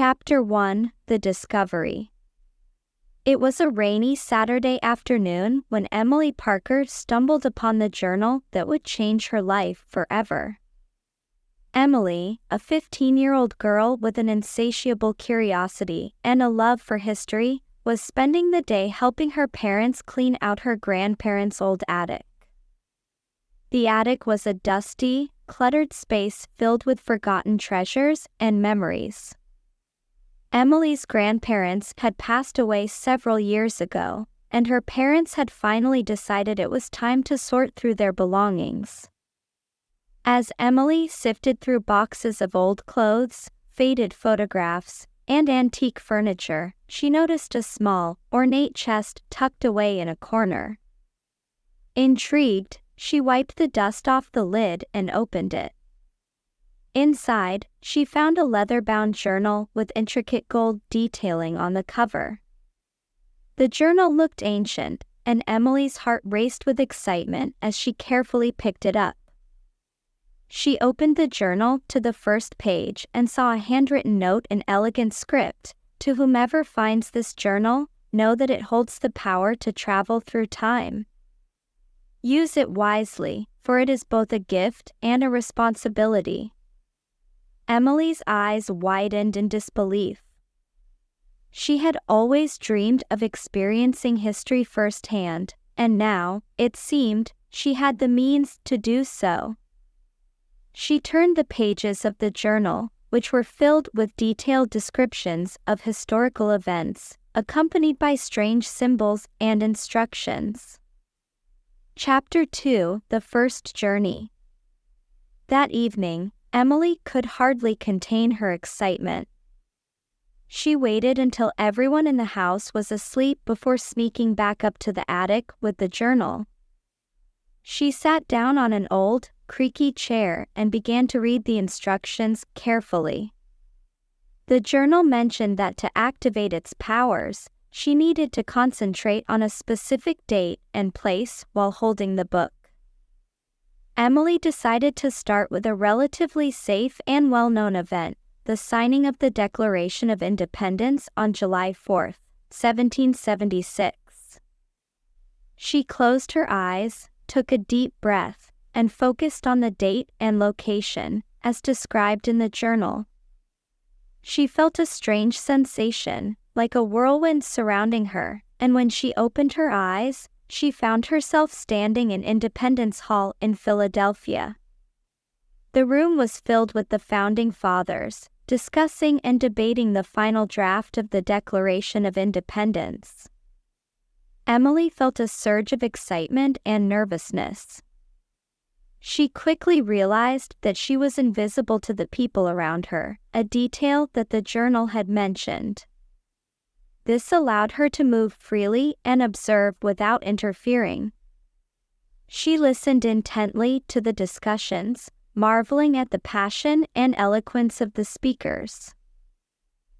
Chapter 1: The Discovery. It was a rainy Saturday afternoon when Emily Parker stumbled upon the journal that would change her life forever. Emily, a 15-year-old girl with an insatiable curiosity and a love for history, was spending the day helping her parents clean out her grandparents' old attic. The attic was a dusty, cluttered space filled with forgotten treasures and memories. Emily's grandparents had passed away several years ago, and her parents had finally decided it was time to sort through their belongings. As Emily sifted through boxes of old clothes, faded photographs, and antique furniture, she noticed a small, ornate chest tucked away in a corner. Intrigued, she wiped the dust off the lid and opened it. Inside, she found a leather-bound journal with intricate gold detailing on the cover. The journal looked ancient, and Emily's heart raced with excitement as she carefully picked it up. She opened the journal to the first page and saw a handwritten note in elegant script: "To whomever finds this journal, know that it holds the power to travel through time. Use it wisely, for it is both a gift and a responsibility." Emily's eyes widened in disbelief. She had always dreamed of experiencing history firsthand, and now, it seemed, she had the means to do so. She turned the pages of the journal, which were filled with detailed descriptions of historical events, accompanied by strange symbols and instructions. Chapter 2: The First Journey. That evening, Emily could hardly contain her excitement. She waited until everyone in the house was asleep before sneaking back up to the attic with the journal. She sat down on an old, creaky chair and began to read the instructions carefully. The journal mentioned that to activate its powers, she needed to concentrate on a specific date and place while holding the book. Emily decided to start with a relatively safe and well-known event: the signing of the Declaration of Independence on July 4, 1776. She closed her eyes, took a deep breath, and focused on the date and location, as described in the journal. She felt a strange sensation, like a whirlwind surrounding her, and when she opened her eyes, she found herself standing in Independence Hall in Philadelphia. The room was filled with the Founding Fathers, discussing and debating the final draft of the Declaration of Independence. Emily felt a surge of excitement and nervousness. She quickly realized that she was invisible to the people around her, a detail that the journal had mentioned. This allowed her to move freely and observe without interfering. She listened intently to the discussions, marveling at the passion and eloquence of the speakers.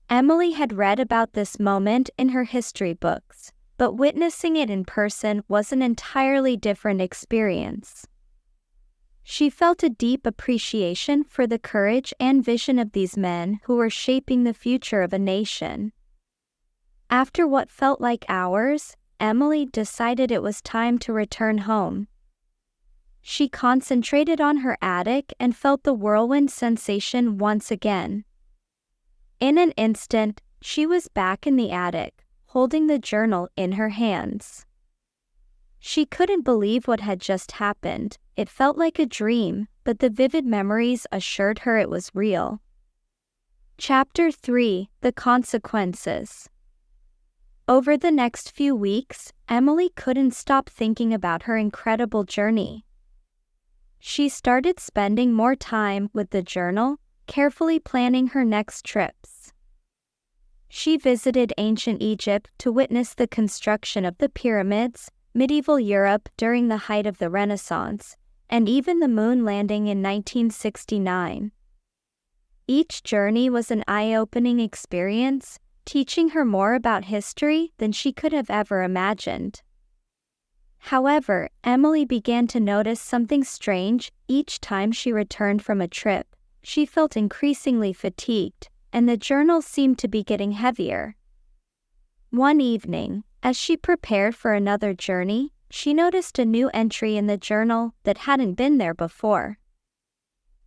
Emily had read about this moment in her history books, but witnessing it in person was an entirely different experience. She felt a deep appreciation for the courage and vision of these men who were shaping the future of a nation. After what felt like hours, Emily decided it was time to return home. She concentrated on her attic and felt the whirlwind sensation once again. In an instant, she was back in the attic, holding the journal in her hands. She couldn't believe what had just happened. It felt like a dream, but the vivid memories assured her it was real. Chapter 3: The Consequences. Over the next few weeks, Emily couldn't stop thinking about her incredible journey. She started spending more time with the journal, carefully planning her next trips. She visited ancient Egypt to witness the construction of the pyramids, medieval Europe during the height of the Renaissance, and even the moon landing in 1969. Each journey was an eye-opening experience, teaching her more about history than she could have ever imagined. However, Emily began to notice something strange. Each time she returned from a trip, she felt increasingly fatigued, and the journal seemed to be getting heavier. One evening, as she prepared for another journey, she noticed a new entry in the journal that hadn't been there before.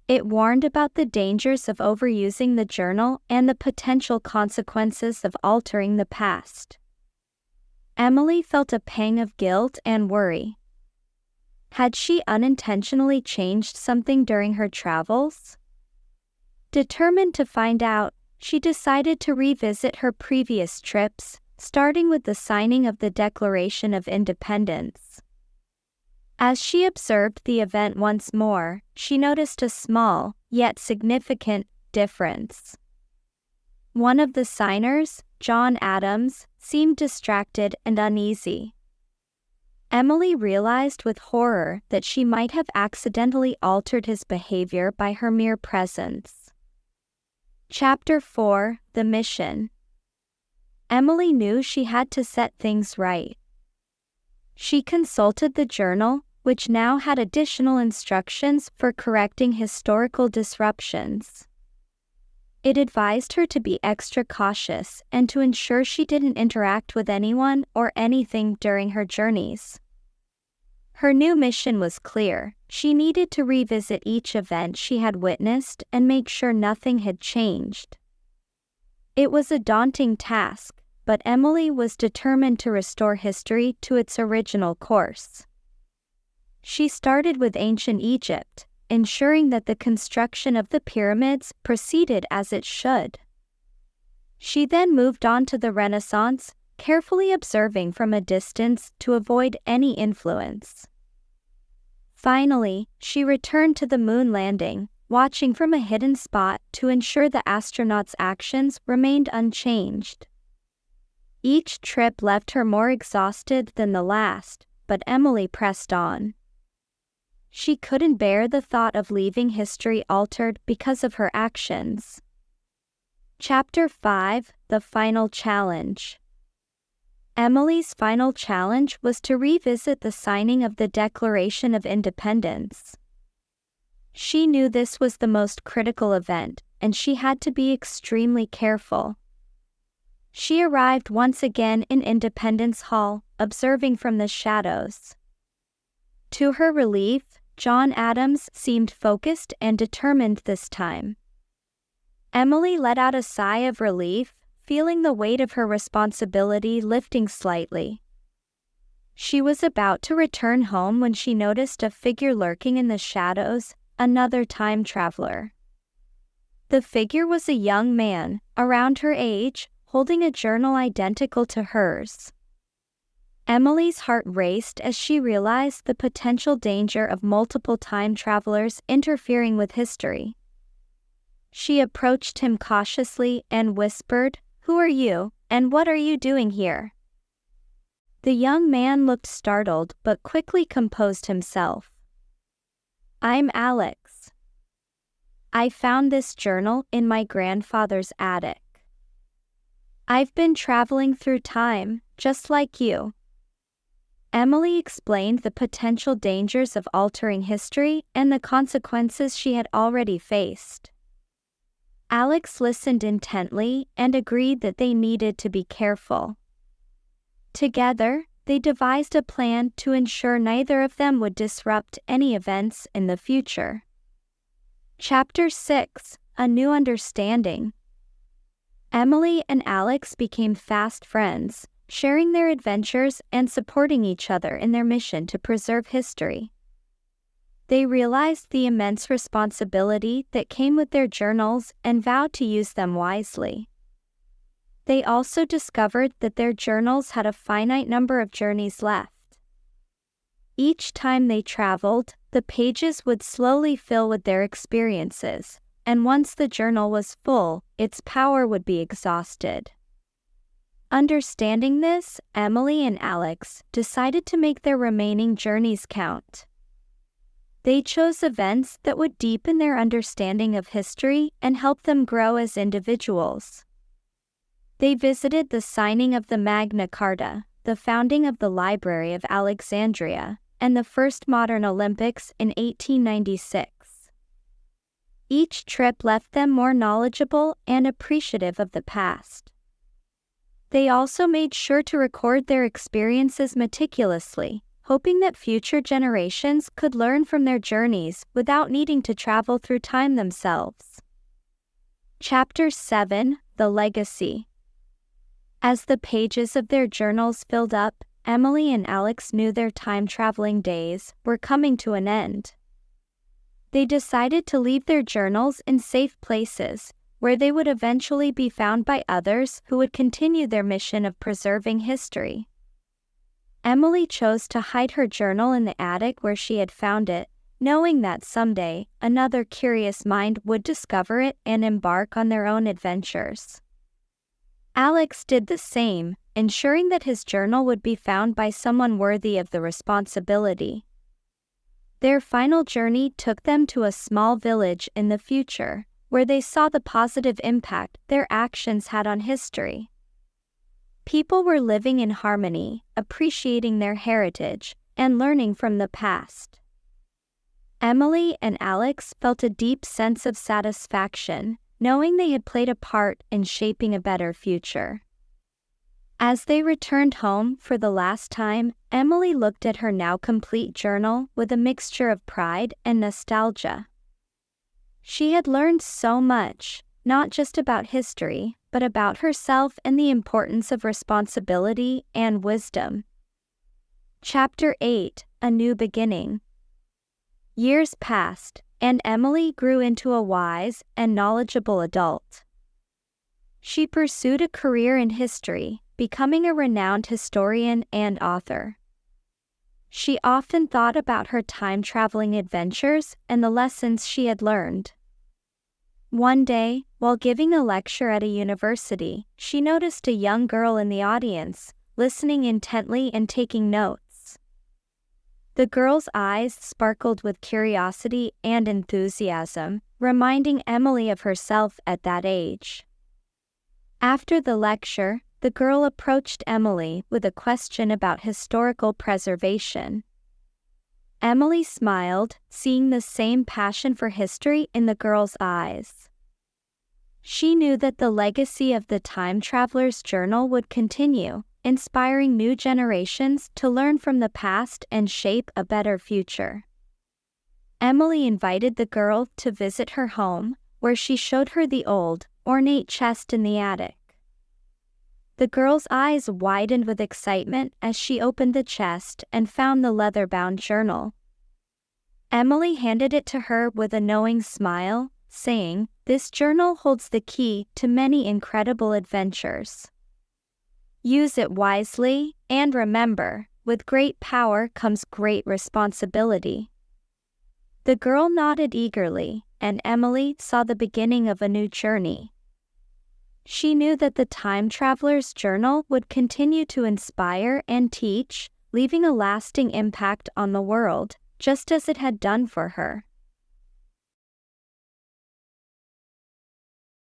It warned about the dangers of overusing the journal and the potential consequences of altering the past. Emily felt a pang of guilt and worry. Had she unintentionally changed something during her travels? Determined to find out, she decided to revisit her previous trips, starting with the signing of the Declaration of Independence. As she observed the event once more, she noticed a small, yet significant, difference. One of the signers, John Adams, seemed distracted and uneasy. Emily realized with horror that she might have accidentally altered his behavior by her mere presence. Chapter 4: The Mission. Emily knew she had to set things right. She consulted the journal, which now had additional instructions for correcting historical disruptions. It advised her to be extra cautious and to ensure she didn't interact with anyone or anything during her journeys. Her new mission was clear. She needed to revisit each event she had witnessed and make sure nothing had changed. It was a daunting task, but Emily was determined to restore history to its original course. She started with ancient Egypt, ensuring that the construction of the pyramids proceeded as it should. She then moved on to the Renaissance, carefully observing from a distance to avoid any influence. Finally, she returned to the moon landing, watching from a hidden spot to ensure the astronauts' actions remained unchanged. Each trip left her more exhausted than the last, but Emily pressed on. She couldn't bear the thought of leaving history altered because of her actions. Chapter 5: The Final Challenge. Emily's final challenge was to revisit the signing of the Declaration of Independence. She knew this was the most critical event, and she had to be extremely careful. She arrived once again in Independence Hall, observing from the shadows. To her relief, John Adams seemed focused and determined this time. Emily let out a sigh of relief, feeling the weight of her responsibility lifting slightly. She was about to return home when she noticed a figure lurking in the shadows, another time traveler. The figure was a young man, around her age, holding a journal identical to hers. Emily's heart raced as she realized the potential danger of multiple time travelers interfering with history. She approached him cautiously and whispered, "Who are you, and what are you doing here?" The young man looked startled but quickly composed himself. "I'm Alex. I found this journal in my grandfather's attic. I've been traveling through time, just like you." Emily explained the potential dangers of altering history and the consequences she had already faced. Alex listened intently and agreed that they needed to be careful. Together, they devised a plan to ensure neither of them would disrupt any events in the future. Chapter 6: A New Understanding. Emily and Alex became fast friends, sharing their adventures and supporting each other in their mission to preserve history. They realized the immense responsibility that came with their journals and vowed to use them wisely. They also discovered that their journals had a finite number of journeys left. Each time they traveled, the pages would slowly fill with their experiences, and once the journal was full, its power would be exhausted. Understanding this, Emily and Alex decided to make their remaining journeys count. They chose events that would deepen their understanding of history and help them grow as individuals. They visited the signing of the Magna Carta, the founding of the Library of Alexandria, and the first modern Olympics in 1896. Each trip left them more knowledgeable and appreciative of the past. They also made sure to record their experiences meticulously, hoping that future generations could learn from their journeys without needing to travel through time themselves. Chapter 7: The Legacy. As the pages of their journals filled up, Emily and Alex knew their time-traveling days were coming to an end. They decided to leave their journals in safe places, where they would eventually be found by others who would continue their mission of preserving history. Emily chose to hide her journal in the attic where she had found it, knowing that someday another curious mind would discover it and embark on their own adventures. Alex did the same, ensuring that his journal would be found by someone worthy of the responsibility. Their final journey took them to a small village in the future, where they saw the positive impact their actions had on history. People were living in harmony, appreciating their heritage, and learning from the past. Emily and Alex felt a deep sense of satisfaction, knowing they had played a part in shaping a better future. As they returned home for the last time, Emily looked at her now complete journal with a mixture of pride and nostalgia. She had learned so much, not just about history, but about herself and the importance of responsibility and wisdom. Chapter 8: A New Beginning. Years passed, and Emily grew into a wise and knowledgeable adult. She pursued a career in history, becoming a renowned historian and author. She often thought about her time-traveling adventures and the lessons she had learned. One day, while giving a lecture at a university, she noticed a young girl in the audience, listening intently and taking notes. The girl's eyes sparkled with curiosity and enthusiasm, reminding Emily of herself at that age. After the lecture, the girl approached Emily with a question about historical preservation. Emily smiled, seeing the same passion for history in the girl's eyes. She knew that the legacy of the time traveler's journal would continue, inspiring new generations to learn from the past and shape a better future. Emily invited the girl to visit her home, where she showed her the old, ornate chest in the attic. The girl's eyes widened with excitement as she opened the chest and found the leather-bound journal. Emily handed it to her with a knowing smile, saying, "This journal holds the key to many incredible adventures. Use it wisely, and remember, with great power comes great responsibility." The girl nodded eagerly, and Emily saw the beginning of a new journey. She knew that the time traveler's journal would continue to inspire and teach, leaving a lasting impact on the world, just as it had done for her.